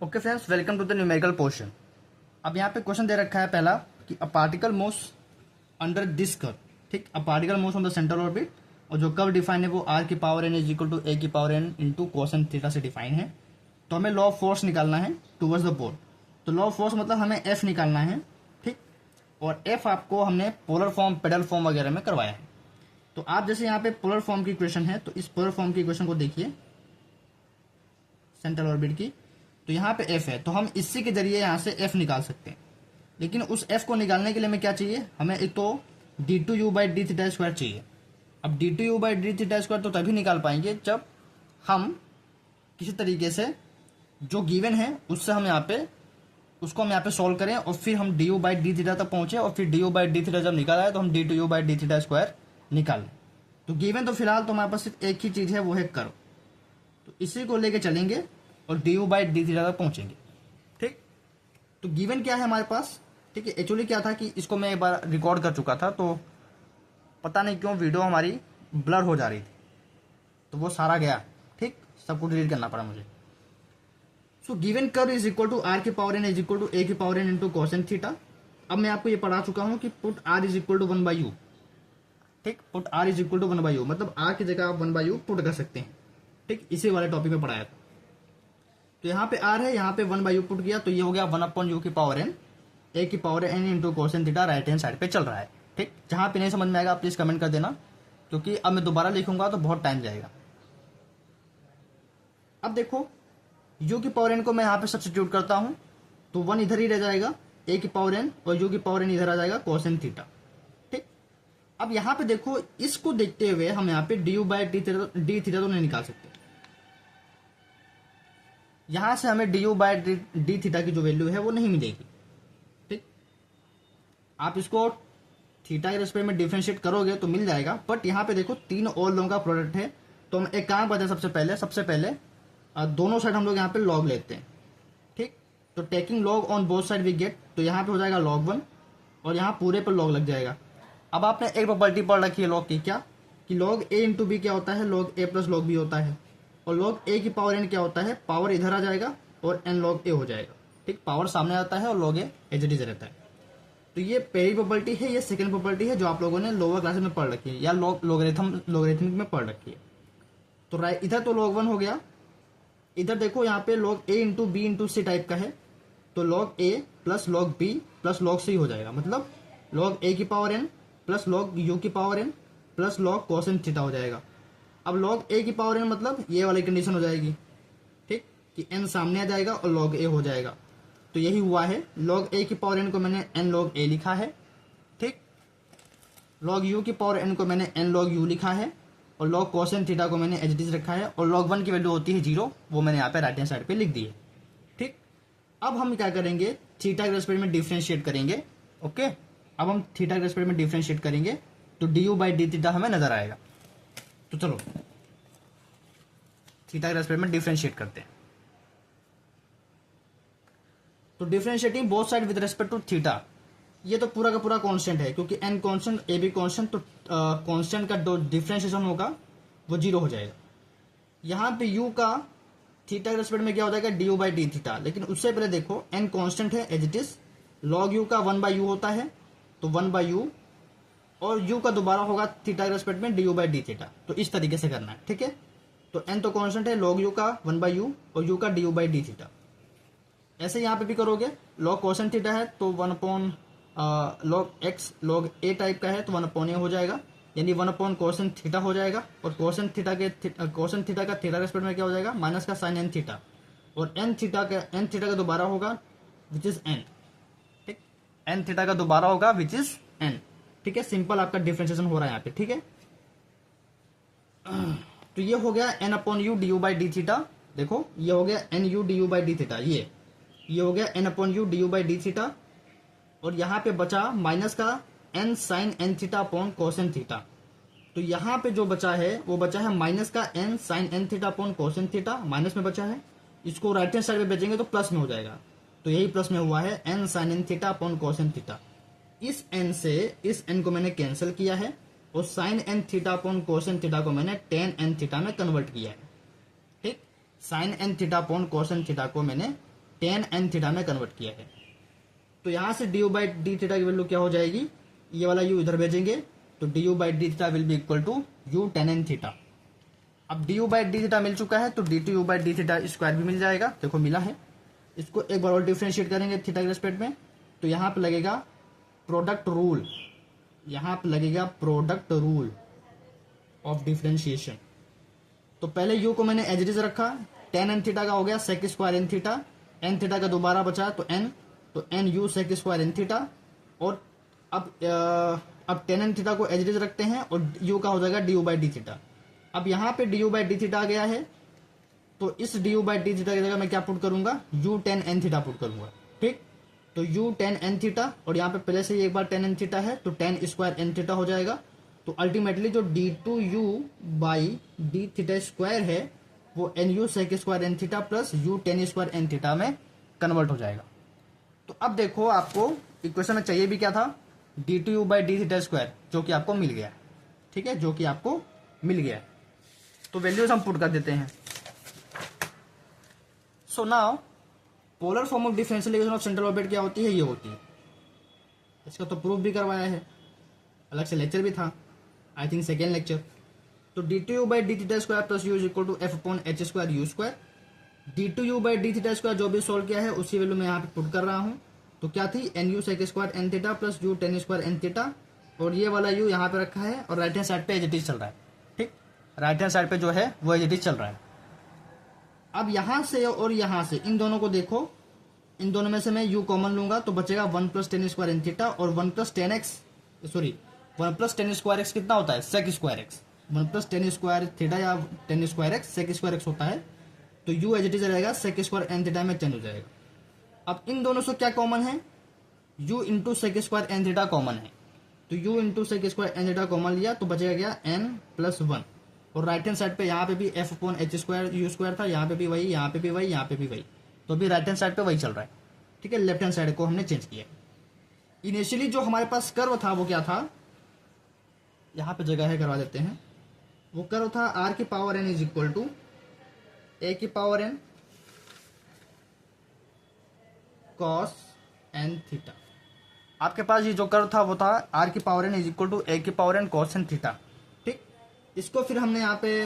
Okay friends, welcome to the numerical portion. अब यहाँ पे क्वेश्चन दे रखा है पहला कि a particle moves under this curve. ठीक, a particle moves on the central orbit, और जो कर्व डिफाइन है वो आर की power N is equal to A की power N into cosine theta से डिफाइन है। तो हमें लॉ ऑफ फोर्स निकालना है टूवर्ड्स द पोल। तो लॉ ऑफ फोर्स मतलब हमें एफ निकालना है। ठीक, और एफ आपको हमने पोलर फॉर्म, पेडल फॉर्म वगैरह में करवाया है। तो आप जैसे यहाँ पे पोलर फॉर्म की इक्वेशन है, तो इस पोलर फॉर्म की इक्वेशन को देखिए सेंट्रल ऑर्बिट की। तो यहाँ पे एफ है, तो हम इसी के जरिए यहाँ से एफ निकाल सकते हैं। लेकिन उस एफ को निकालने के लिए हमें क्या चाहिए, हमें एक तो D two U by D theta square चाहिए। अब D two U by D theta square तो तभी निकाल पाएंगे जब हम किसी तरीके से जो गिवन है उससे हम यहाँ पे उसको हम यहाँ पे सॉल्व करें, और फिर हम D U by D theta तक पहुंचे, और फिर D U by D theta जब निकाला है तो हम D two U by D theta square निकाल लें। तो गिवन तो फिलहाल तो हमारे पास सिर्फ एक ही चीज़ है, वो है कर्व। तो इसी को लेके चलेंगे और D U by D theta तक पहुंचेंगे। ठीक, तो गिवन क्या है हमारे पास। ठीक है, एक्चुअली क्या था कि इसको मैं एक बार रिकॉर्ड कर चुका था, तो पता नहीं क्यों वीडियो हमारी ब्लर हो जा रही थी, तो वो सारा गया। ठीक, सबको डिलीट करना पड़ा मुझे। So given curve is equal to R की power N is equal to A की power N into cosine theta. अब मैं आपको ये पढ़ा चुका हूं कि put R is equal to 1/u। ठीक, put R is equal to 1/u मतलब आर की जगह आप 1/u पुट कर सकते हैं। ठीक, इसी वाले टॉपिक में पढ़ाया था। तो यहाँ पे आर है, यहाँ पे 1/u पुट किया, तो ये हो गया 1/u की पावर एन, ए की power N into cosine theta right hand side पे चल रहा है। ठीक, जहां पे नहीं समझ में आएगा प्लीज कमेंट कर देना, क्योंकि अब मैं दोबारा लिखूंगा तो बहुत टाइम जाएगा। अब देखो, u की पावर एन को मैं यहाँ पे सब्स्टिट्यूट करता हूं, तो 1 इधर ही रह जाएगा, ए की पावर एन, और u की पावर एन इधर आ जाएगा कोसेन थीटा। ठीक, अब यहाँ पे देखो, इसको देखते हुए हम यहाँ पे D U by D theta तो नहीं निकाल सकते। यहां से हमें D U by D theta की जो वैल्यू है वो नहीं मिलेगी। ठीक, आप इसको थीटा के रेस्पेक्ट में डिफरेंशिएट करोगे तो मिल जाएगा, बट यहाँ पे देखो तीन और लोगों का प्रोडक्ट है, तो हम एक काम करते हैं। सबसे पहले दोनों साइड हम लोग यहाँ पे लॉग लेते हैं। ठीक, तो taking log on both side we get, तो यहाँ पे हो जाएगा log 1, और यहाँ पूरे पर लॉग लग जाएगा। अब आपने एक प्रॉपर्टी पढ़ रखी है लॉग की, क्या कि log a इंटू बी क्या होता है, log a plus log b होता है, और log a की पावर n क्या होता है, पावर इधर आ जाएगा और n log a हो जाएगा। ठीक, पावर सामने आता है और log a as it is रहता है। तो ये पहली प्रॉपर्टी है, ये सेकंड प्रॉपर्टी है जो आप लोगों ने लोअर क्लासेस में पढ़ रखी है, या लोगरिथमिक में पढ़ रखी है। तो राइट, इधर तो log 1 हो गया, इधर देखो यहाँ पे log a into B into C type का है, तो log a plus log b plus log c हो जाएगा, मतलब log a की power n plus log u की power n plus log cosine theta हो जाएगा। अब log a की पावर n मतलब ये वाली कंडीशन हो जाएगी। ठीक, कि n सामने आ जाएगा और log a हो जाएगा, तो यही हुआ है। log a की पावर n को मैंने n log a लिखा है। ठीक, log u की पावर n को मैंने n log u लिखा है, और log कोसेन थीटा को मैंने एज इट इज रखा है, और log 1 की वैल्यू होती है 0, वो मैंने यहाँ पे राइट हैंड साइड पे लिख दी है। ठीक, अब हम क्या करेंगे, थीटा के रेस्पेक्ट में डिफरेंशिएट करेंगे। ओके, अब हम थीटा के रेस्पेक्ट में डिफरेंशिएट करेंगे, तो D U by D theta हमें नजर आएगा। तो चलो थीटा के रेस्पेक्ट में डिफरेंशिएट करते हैं। तो differentiating both side with respect to theta, ये तो पूरा का पूरा कांस्टेंट है, क्योंकि n कांस्टेंट ए भी कांस्टेंट, तो कांस्टेंट का जो डिफरेंशिएशन होगा वो 0 हो जाएगा। यहाँ पे u का थीटा के रेस्पेक्ट में क्या हो जाएगा, D U by D theta. लेकिन उससे पहले देखो n कांस्टेंट है as it is, log u का 1/u होता है, तो 1/u, और u का दोबारा होगा थीटा के रेस्पेक्ट में D U by D theta. तो इस तरीके से करना है। ठीक है, तो n तो कांस्टेंट है, log u का 1/u और u का D U by D theta. ऐसे यहाँ पे भी करोगे, log कोसेन थीटा है तो 1 log x log a type का है, तो 1/a हो जाएगा, यानी 1 कोसेन थीटा हो जाएगा, और कोसेन थीटा का थीटा रेस्पेक्ट में क्या हो जाएगा, माइनस का साइन n थीटा, और n थीटा का दोबारा होगा विच इज n। ठीक, n थीटा का दोबारा होगा विच इज n। ठीक है, सिंपल आपका डिफरेंशिएशन हो रहा है यहाँ पे। ठीक है, तो ये हो गया n/u D U by D theta. देखो ये हो गया nu D U by D theta, ये हो गया n/u D U by D theta, और यहाँ पे बचा माइनस का n sine n theta upon cosine theta. तो यहाँ पे जो बचा है वो बचा है माइनस का n sine n theta upon cosine theta, minus में बचा है। इसको राइट हैंड साइड में भेजेंगे तो प्लस में हो जाएगा, तो यही प्लस में हुआ है n sine n theta upon cosine theta. इस n से इस n को मैंने कैंसिल किया है, और sine n theta upon cosine theta को मैंने टेन n थीटा में कन्वर्ट किया है। ठीक, sine n theta upon cosine theta को मैंने टेन एन थीटा में कन्वर्ट किया है। तो यहाँ से D U by D theta की वैल्यू क्या हो जाएगी, ये वाला यू इधर भेजेंगे तो D U by D theta will be equal to U tan N theta. अब D U by D theta मिल चुका है तो D two U by D theta square भी मिल जाएगा, देखो मिला है। इसको एक बार और डिफ्रेंशिएट करेंगे थीटा के रिस्पेक्ट में, तो यहाँ पे लगेगा प्रोडक्ट रूल, यहाँ पे लगेगा प्रोडक्ट रूल ऑफ डिफ्रेंशिएशन। तो पहले यू को मैंने एज इट इज रखा, टेन एन थीटा का हो गया sec square N theta, N theta का दोबारा बचा तो N U sec square N theta. और अब टेन एन थीटा को एज इट इज रखते हैं और यू का हो जाएगा D U by D theta. अब यहाँ पे D U by D theta आ गया है, तो इस D U by D theta की जगह मैं क्या पुट करूंगा, U tan N theta put करूंगा, ठीक। तो यू टेन एन थीटा और यहाँ पे पहले से ही एक बार टेन एन थीटा है तो टेन स्क्वायर एन थीटा हो जाएगा। तो अल्टीमेटली जो D two U by D theta square है वो N U sec square N theta plus U tan square N theta में कन्वर्ट हो जाएगा। तो अब देखो आपको इक्वेशन में चाहिए भी क्या था, D two U by D theta square, जो कि आपको मिल गया, ठीक है, जो कि आपको मिल गया। तो वैल्यूज हम पुट कर देते हैं। So now polar form of differential equation of central orbit क्या होती है, ये होती है। इसका तो प्रूफ भी करवाया है, अलग से लेक्चर भी था, आई थिंक सेकेंड लेक्चर। तो D two U by D theta square plus U is equal to F upon H square U square. D two U by D theta square जो भी सोल्व किया है उसी value में यहाँ पे put कर रहा हूँ। तो क्या थी, N U sec square N theta plus U tan square N theta, और ये वाला यू यहाँ पे रखा है और राइट हैंड साइड पे एज इट इज चल रहा है, ठीक। राइट हैंड साइड पे जो है वो एज इट इज चल रहा है। अब यहाँ से और यहाँ से इन दोनों को देखो, इन दोनों में से मैं u कॉमन लूंगा तो बचेगा one plus tan square N theta, और one plus tan X sorry one plus tan square X कितना होता है, sec square X. One plus tan square theta या tan square X sec square X होता है। तो u एज इट इज रहेगा sec square N theta में change हो जाएगा। अब इन दोनों से क्या कॉमन है, u into sec square N theta common है। तो u into sec square N theta common लिया तो बचेगा क्या, n प्लस वन। और राइट हैंड साइड पे यहाँ पे भी F upon H square U square था, यहाँ पे भी वही, यहाँ पे भी वही, यहाँ पे भी वही। तो अभी राइट हैंड साइड पे वही चल रहा है, ठीक है। लेफ्ट हैंड साइड को हमने चेंज किया। इनिशियली जो हमारे पास कर्व था वो क्या था, यहाँ पे जगह है करवा देते हैं। वो कर्व था आर की power N is equal to A की power N cos N theta. आपके पास ये जो कर्व था वो था आर की power N is equal to A की power N cos N theta, ठीक। इसको फिर हमने यहाँ पे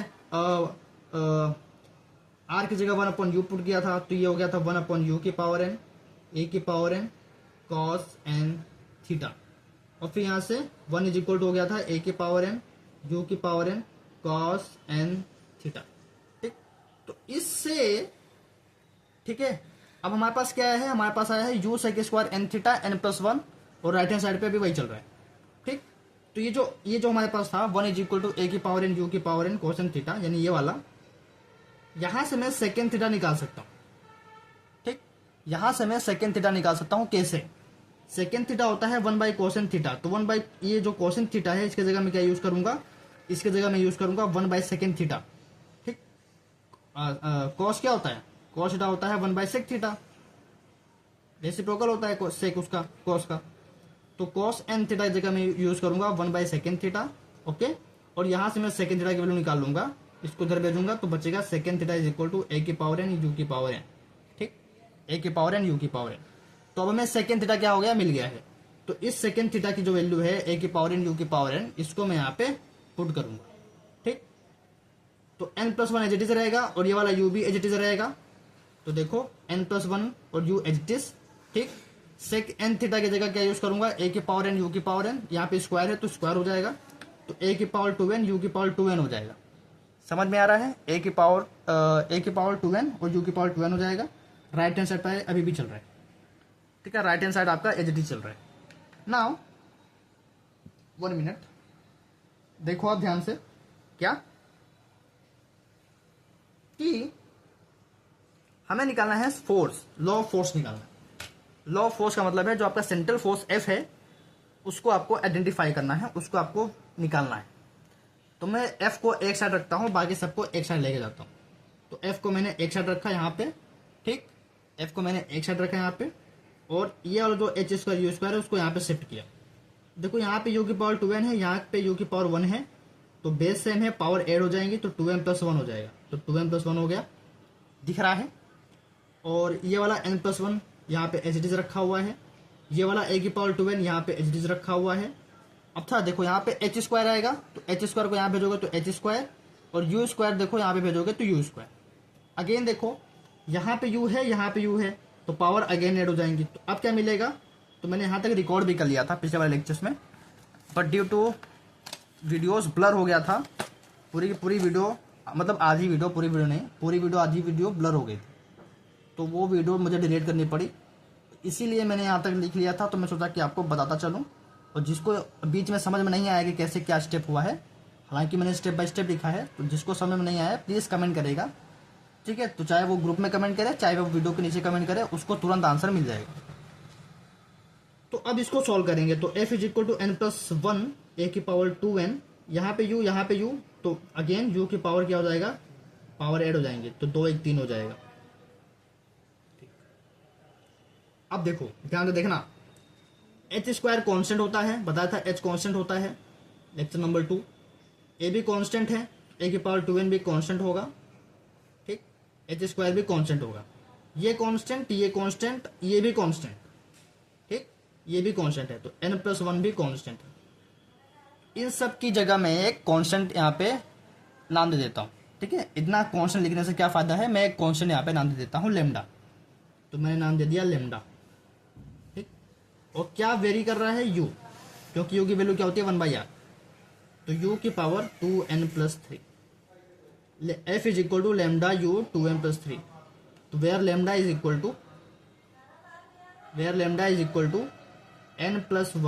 आर की जगह वन अपॉन यू पुट किया था, तो ये हो गया था वन अपॉन यू की पावर एन ए की power N cos N theta. और फिर यहाँ से वन इज इक्वल टू हो गया था ए की पावर एन यू की power N cos N theta, ठीक। तो इससे ठीक है, अब हमारे पास क्या है, हमारे पास आया है U sec square N theta N plus one, और राइट हैंड साइड पे भी वही चल रहा है, ठीक। तो ये जो हमारे पास था one is equal to A की पावर एन यू की power N cos N theta, यानी ये वाला, यहां से मैं सेकेंड थीटा निकाल सकता हूं, ठीक। यहां से मैं सेकेंड थीटा निकाल सकता हूं, कैसे, सेकेंड थीटा होता है वन बाई कोसेन थीटा। तो वन बाई ये जो कोसेन थीटा है इसके जगह मैं क्या यूज करूंगा, इसके जगह मैं यूज करूंगा वन बाई सेकेंड थीटा, ठीक। कॉस क्या होता है, कॉस थीटा होता है one by sec theta, reciprocal होता है सेक उसका कॉस का। तो कॉस एन थीटा की जगह मैं यूज करूंगा one by secant theta, okay. और यहां से मैं सेकेंड थीटा की वैल्यू निकाल लूंगा, इसको इधर भेजूंगा तो बचेगा second theta is equal to A की पावर एन यू की पावर एन, ठीक, ए की पावर एन यू की पावर एन। तो अब हमें सेकेंड थीटा क्या हो गया, मिल गया है। तो इस सेकेंड थीटा की जो वैल्यू है ए की पावर एन यू की पावर एन, इसको मैं यहाँ पे पुट करूंगा, ठीक। तो n plus one as it is रहेगा और ये वाला यू भी एज इट इज रहेगा। तो देखो एन प्लस वन और यू एज इट इज, ठीक। सेक एन थीटा की जगह क्या यूज करूंगा, ए की पावर एन यू की पावर एन, यहाँ पे स्क्वायर है तो स्क्वायर हो जाएगा। तो ए की पावर टू एन यू की पावर टू एन हो जाएगा, समझ में आ रहा है। ए की पावर टू एन और यू की पावर टू एन हो जाएगा। राइट हैंड साइड पर अभी भी चल रहा है, ठीक है, राइट हैंड साइड आपका एच डी चल रहा है। नाउ 1 मिनट देखो आप ध्यान से, क्या कि हमें निकालना है फोर्स, लॉ ऑफ फोर्स निकालना है। लॉ ऑफ फोर्स का मतलब है जो आपका सेंट्रल फोर्स एफ है उसको आपको आइडेंटिफाई करना है, उसको आपको निकालना है। तो मैं एफ को एक साइड रखता हूं, बाकी सबको एक साइड लेके जाता हूं। तो एफ को मैंने एक साइड रखा यहाँ पे, ठीक, एफ को मैंने एक साइड रखा यहाँ पे, और ये वाला जो एच स्क्वायर यू स्क्वायर है उसको यहाँ पे शिफ्ट किया। देखो यहाँ पे यू की पावर टू एन है, यहाँ पे यू की पावर वन है, तो बेस सेम है, पावर एड हो जाएंगी तो टू एम प्लस वन हो जाएगा। तो टू एम प्लस वन हो गया, दिख रहा है। और ये वाला n+1 यहाँ पे एच रखा हुआ है, ये वाला a⁴n यहाँ पे एच रखा हुआ है। अब था देखो यहाँ पे h² आएगा, तो h² को यहाँ भेजोगे तो h², और u² देखो यहाँ पे भेजोगे तो u²। अगेन देखो यहाँ पे u है, यहाँ पे u है, तो पावर अगेन ऐड हो जाएंगी। तो अब क्या मिलेगा, तो मैंने यहाँ तक रिकॉर्ड भी कर लिया था पिछले वाले लेक्चर्स में, but due to videos blur हो गया था, पूरी की पूरी वीडियो, मतलब आधी वीडियो, पूरी वीडियो नहीं, पूरी वीडियो आधी वीडियो ब्लर हो गई थी, तो वो वीडियो मुझे डिलीट करनी पड़ी, इसीलिए मैंने यहाँ तक लिख लिया था। तो मैं सोचा कि आपको बताता चलूँ, और जिसको बीच में समझ में नहीं आया कि कैसे क्या स्टेप हुआ है, हालांकि मैंने स्टेप बाय स्टेप लिखा है, तो जिसको समझ में नहीं आया प्लीज़ कमेंट करेगा, ठीक है। तो चाहे वो ग्रुप में कमेंट करे, चाहे वो वीडियो के नीचे कमेंट करे, उसको तुरंत आंसर मिल जाएगा। तो अब इसको सॉल्व करेंगे, तो f = n+1 a⁴n, यहाँ पे u, यहाँ पे u, तो अगेन u की पावर क्या हो जाएगा, पावर ऐड हो जाएंगे, तो 2 1 3 हो जाएगा। अब देखो ध्यान से देखना, h² कांस्टेंट होता है, बताया था h कांस्टेंट होता है, लेक्चर नंबर 2। a भी कांस्टेंट है, a⁴n भी कांस्टेंट होगा, ठीक, h² भी कांस्टेंट होगा, ये कांस्टेंट, ये कांस्टेंट, ये भी कांस्टेंट, ठीक, ये भी कांस्टेंट है, तो n+1 भी कांस्टेंट है। इन सब की जगह मैं एक कांस्टेंट यहाँ पे नाम दे देता हूँ, ठीक है। इतना कांस्टेंट लिखने से क्या फायदा है, मैं एक कांस्टेंट यहाँ पे नाम दे देता हूँ लेमडा, तो मैंने नाम दे दिया लेमडा, ठीक। और क्या वेरी कर रहा है, u, क्योंकि u की वैल्यू क्या होती है 1/r, तो u की power 2n+3, f = lambda u 2n+3, तो where lambda is equal to n+1 a⁴2n h², where lambda is equal to n+1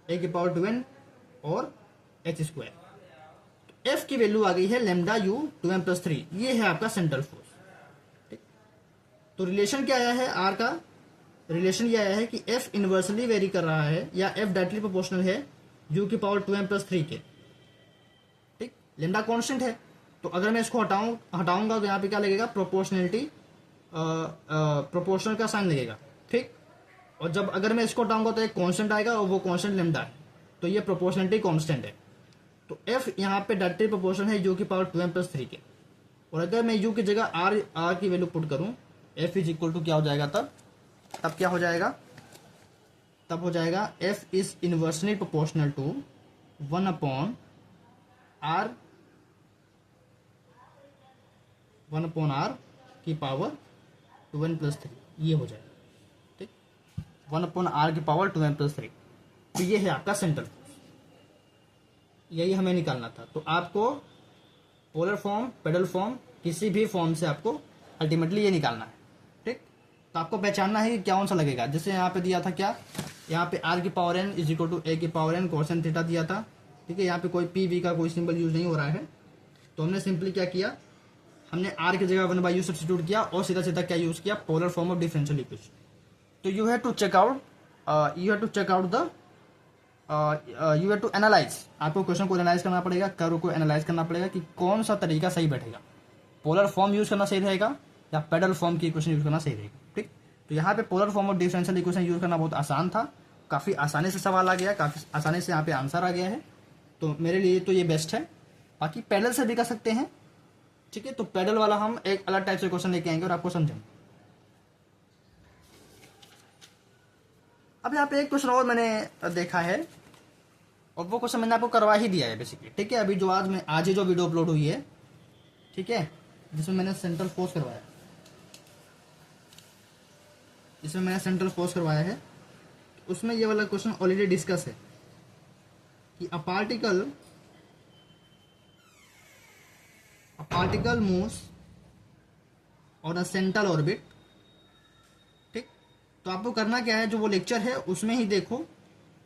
a⁴2n और h²। एफ की वैल्यू आ गई है लैम्डा u 2n+3, ये है आपका सेंट्रल फोर्स, ठीक। तो रिलेशन क्या आया है, आर का रिलेशन ये आया है कि एफ इनवर्सली वेरी कर रहा है, या एफ डायरेक्टली प्रोपोर्शनल है u की पावर 2n+3 के, ठीक। लैम्डा कांस्टेंट है, तो अगर मैं इसको हटाऊंगा तो यहाँ पे क्या लगेगा, प्रोपोर्शनलिटी, प्रोपोर्शनल का साइन लगेगा, ठीक। और जब अगर मैं इसको हटाऊंगा तो एक कांस्टेंट आएगा, और वो कांस्टेंट लैम्डा है, तो ये प्रोपोर्शनलिटी कांस्टेंट है। तो f यहाँ पे डायरेक्टली प्रोपोर्शन है u की पावर 2n+3 के, और अगर मैं u की जगह r की वैल्यू पुट करूँ, f = क्या हो जाएगा, तब क्या हो जाएगा, तब हो जाएगा f is inversely proportional to 1/r की पावर 2n+3, ये हो जाएगा, ठीक, 1/r की पावर 2n+3। तो ये है आपका सेंट्रल फोर्स, यही हमें निकालना था। तो आपको पोलर फॉर्म, पेडल फॉर्म, किसी भी फॉर्म से आपको अल्टीमेटली ये निकालना है, ठीक। तो आपको पहचानना है कि क्या कौन सा लगेगा। जैसे यहाँ पे दिया था क्या, यहाँ पे r⁴n = a⁴n कोसेन थीटा दिया था, ठीक है। यहाँ पे कोई p v का कोई सिंबल यूज नहीं हो रहा है, तो हमने सिंपली क्या किया, हमने r की जगह 1/u सब्स्टिट्यूट किया, और सीधा सीधा क्या यूज किया, polar form of differential equation. तो you have to check out the you have to analyze, आपको क्वेश्चन को एनालाइज करना पड़ेगा, कर्व को एनालाइज करना पड़ेगा कि कौन सा तरीका सही बैठेगा, पोलर फॉर्म यूज करना सही रहेगा या पेडल फॉर्म की इक्वेशन यूज करना सही रहेगा, ठीक। तो यहाँ पे polar form of differential equation use करना बहुत आसान था, काफ़ी आसानी से सवाल आ गया, काफ़ी आसानी से यहाँ पे आंसर आ गया है, तो मेरे लिए तो ये बेस्ट है। बाकी पेडल से भी कर सकते हैं, ठीक है। तो पेडल वाला हम एक अलग टाइप से क्वेश्चन लेके आएंगे और आपको समझेंगे। अब यहाँ पे एक क्वेश्चन और मैंने देखा है, और वो क्वेश्चन मैंने आपको करवा ही दिया है बेसिकली, ठीक है। अभी जो आज ही जो वीडियो अपलोड हुई है, ठीक है, जिसमें मैंने सेंट्रल फोर्स करवाया है, उसमें ये वाला क्वेश्चन ऑलरेडी डिस्कस है कि a particle moves on a central orbit, ठीक। तो आपको करना क्या है, जो वो लेक्चर है उसमें ही देखो,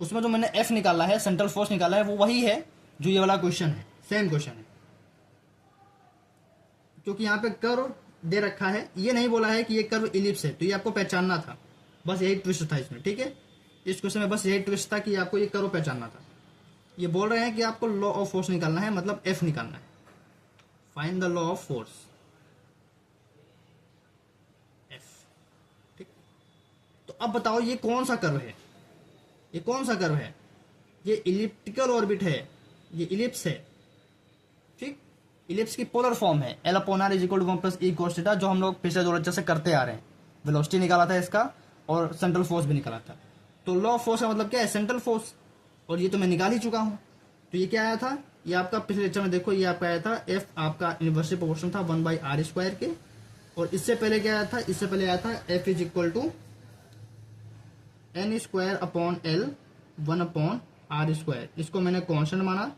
उसमें जो मैंने एफ निकाला है, सेंट्रल फोर्स निकाला है, वो वही है जो ये वाला क्वेश्चन है, सेम क्वेश्चन है। क्योंकि यहाँ पे कर्व दे रखा है, ये नहीं बोला है कि ये कर्व इलिप्स है, तो ये आपको पहचानना था, बस यही ट्विस्ट था इसमें, ठीक है। इस क्वेश्चन में बस यही ट्विस्ट था कि आपको ये कर्व पहचानना था। ये बोल रहे हैं कि आपको लॉ ऑफ फोर्स निकालना है, मतलब एफ निकालना है, find the law of force, F, ठीक। तो अब बताओ ये कौन सा कर्व है, ये कौन सा कर्व है, ये इलिप्टिकल ऑर्बिट है ये इलिप्स है, ठीक। इलिप्स की पोलर फॉर्म है l upon r is equal to 1 plus e cos theta, जो हम लोग पिछले 2 लेक्चर से करते आ रहे हैं। वेलोसिटी निकाला था इसका और सेंट्रल फोर्स भी निकाला था। तो लॉ ऑफ फोर्स का मतलब क्या है, सेंट्रल फोर्स, और ये तो मैं निकाल ही चुका हूं। तो ये क्या आया था, ये आपका पिछले लेक्चर में देखो, ये आपका आया था एफ आपका इनवर्सली प्रोपोर्शनल था 1/r² के, और इससे पहले क्या आया था, इससे पहले आया था F is equal to n² upon l 1/r²। इसको मैंने कांस्टेंट माना,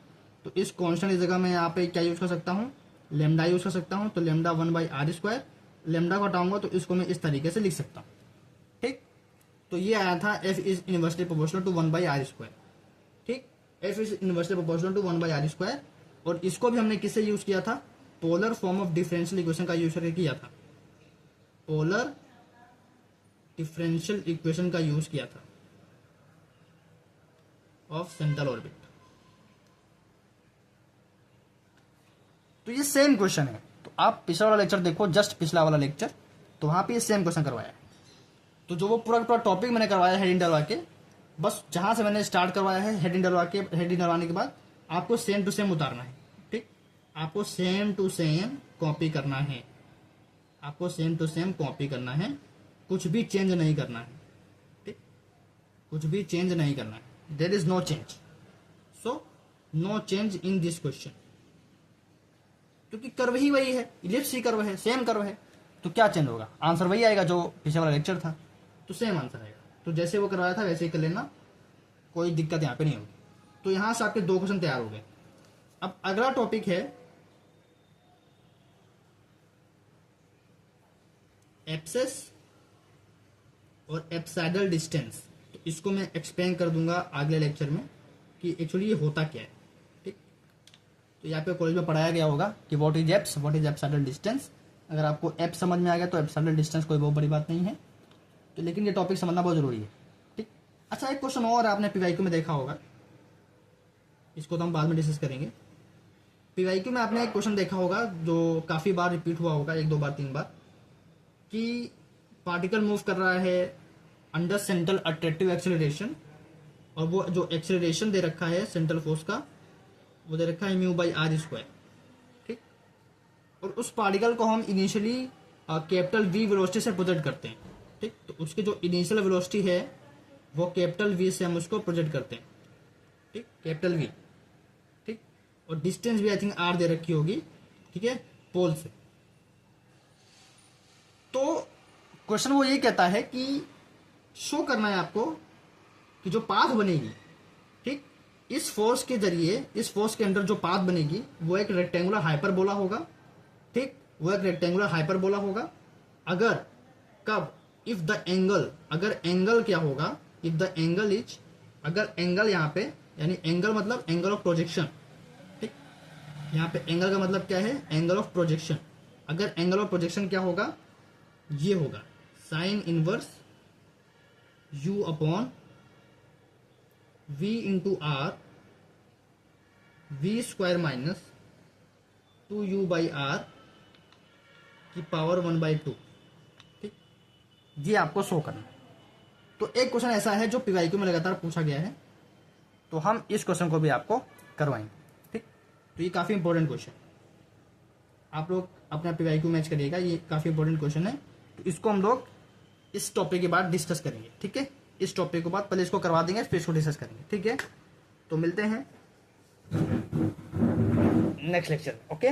तो इस कांस्टेंट की जगह मैं यहाँ पे क्या यूज कर सकता हूँ, लेमडा यूज कर सकता हूँ। तो लेमडा 1/r², लेमडा को हटाऊंगा तो इसको मैं इस तरीके से लिख सकता हूँ, ठीक। तो ये आया था F is inversely proportional to 1/r², ठीक। F is inversely proportional to 1/r², और इसको भी हमने किससे यूज किया था, polar form of differential equation का यूज करके किया था, पोलर डिफरेंशियल इक्वेशन का यूज किया था ऑफ सेंट्रल ऑर्बिट। तो ये सेम क्वेश्चन है। तो आप पिछला वाला लेक्चर देखो, जस्ट पिछला वाला लेक्चर, तो वहां पे ये सेम क्वेश्चन करवाया है। तो जो वो पूरा टॉपिक मैंने करवाया हेडिंग डलवा के, बस जहां से मैंने स्टार्ट करवाया है हेडिंग डलवाने के बाद आपको सेम टू सेम उतारना है, ठीक। आपको सेम टू सेम कॉपी करना है, आपको सेम टू सेम कॉपी करना है, कुछ भी चेंज नहीं करना है, ठीक। कुछ भी चेंज नहीं करना है, there is no change, so no change in this question, क्योंकि कर्व ही वही है, इलिप्स ही कर्व है, सेम कर्व है, तो क्या चेंज होगा, आंसर वही आएगा जो पिछले वाला लेक्चर था, तो सेम आंसर आएगा। तो जैसे वो करवाया था वैसे ही कर लेना, कोई दिक्कत यहाँ पे नहीं होगी। तो यहां से आपके 2 क्वेश्चन तैयार हो गए। अब अगला टॉपिक है एब्सेस और एप्साइडल डिस्टेंस। तो इसको मैं एक्सप्लेन कर दूंगा अगले लेक्चर में कि एक्चुअली ये होता क्या है, ठीक। तो यहाँ पे कॉलेज में पढ़ाया गया होगा कि व्हाट इज एप्साइडल डिस्टेंस। अगर आपको एप समझ में आ गया तो एप्साइडल डिस्टेंस कोई बहुत बड़ी बात नहीं है, तो लेकिन ये टॉपिक समझना बहुत जरूरी है, ठीक। अच्छा, एक क्वेश्चन और आपने पीवाईक्यू में देखा होगा, इसको तो हम बाद में डिस्कस करेंगे। पीवाईक्यू में आपने एक क्वेश्चन देखा होगा जो काफी बार रिपीट हुआ होगा, 1 2 बार 3 बार, कि पार्टिकल मूव कर रहा है अंडर सेंट्रल अट्रैक्टिव एक्सेलरेशन, और वो जो एक्सेलरेशन दे रखा है सेंट्रल फोर्स का, वो दे रखा है μ/r², ठीक। और उस पार्टिकल को हम इनिशियली कैपिटल V वेलोसिटी से प्रोजेक्ट करते हैं, ठीक। तो उसकी जो इनिशियल वेलोसिटी है वो कैपिटल V से हम उसको प्रोजेक्ट करते हैं, ठीक, कैपिटल V, ठीक। और डिस्टेंस भी आई थिंक r दे रखी होगी, ठीक है, पोल से। तो क्वेश्चन वो ये कहता है कि शो करना है आपको कि जो पाथ बनेगी, ठीक, इस फोर्स के जरिए, इस फोर्स के अंडर जो पाथ बनेगी वो एक रेक्टेंगुलर हाइपरबोला होगा, ठीक, वो एक रेक्टेंगुलर हाइपरबोला होगा। अगर कब, इफ द एंगल, अगर एंगल क्या होगा, इफ द एंगल इज, अगर एंगल यहाँ पे, यानी एंगल मतलब एंगल ऑफ प्रोजेक्शन, ठीक। यहाँ पे एंगल का मतलब क्या है, एंगल ऑफ प्रोजेक्शन। अगर एंगल ऑफ प्रोजेक्शन क्या होगा, ये होगा sine inverse u upon v into r, v² minus 2u/r की पावर 1/2, ठीक। ये आपको शो करना है। तो एक क्वेश्चन ऐसा है जो पीवाईक्यू में लगातार पूछा गया है, तो हम इस क्वेश्चन को भी आपको करवाएंगे, ठीक। तो ये काफी इंपॉर्टेंट क्वेश्चन, आप लोग अपना पीवाईक्यू मैच करिएगा, ये काफी इंपॉर्टेंट क्वेश्चन है। तो इसको हम लोग इस टॉपिक के बाद डिस्कस करेंगे, ठीक है। इस टॉपिक के बाद पहले इसको करवा देंगे, फिर इसको डिस्कस करेंगे, ठीक है। तो मिलते हैं नेक्स्ट लेक्चर, ओके।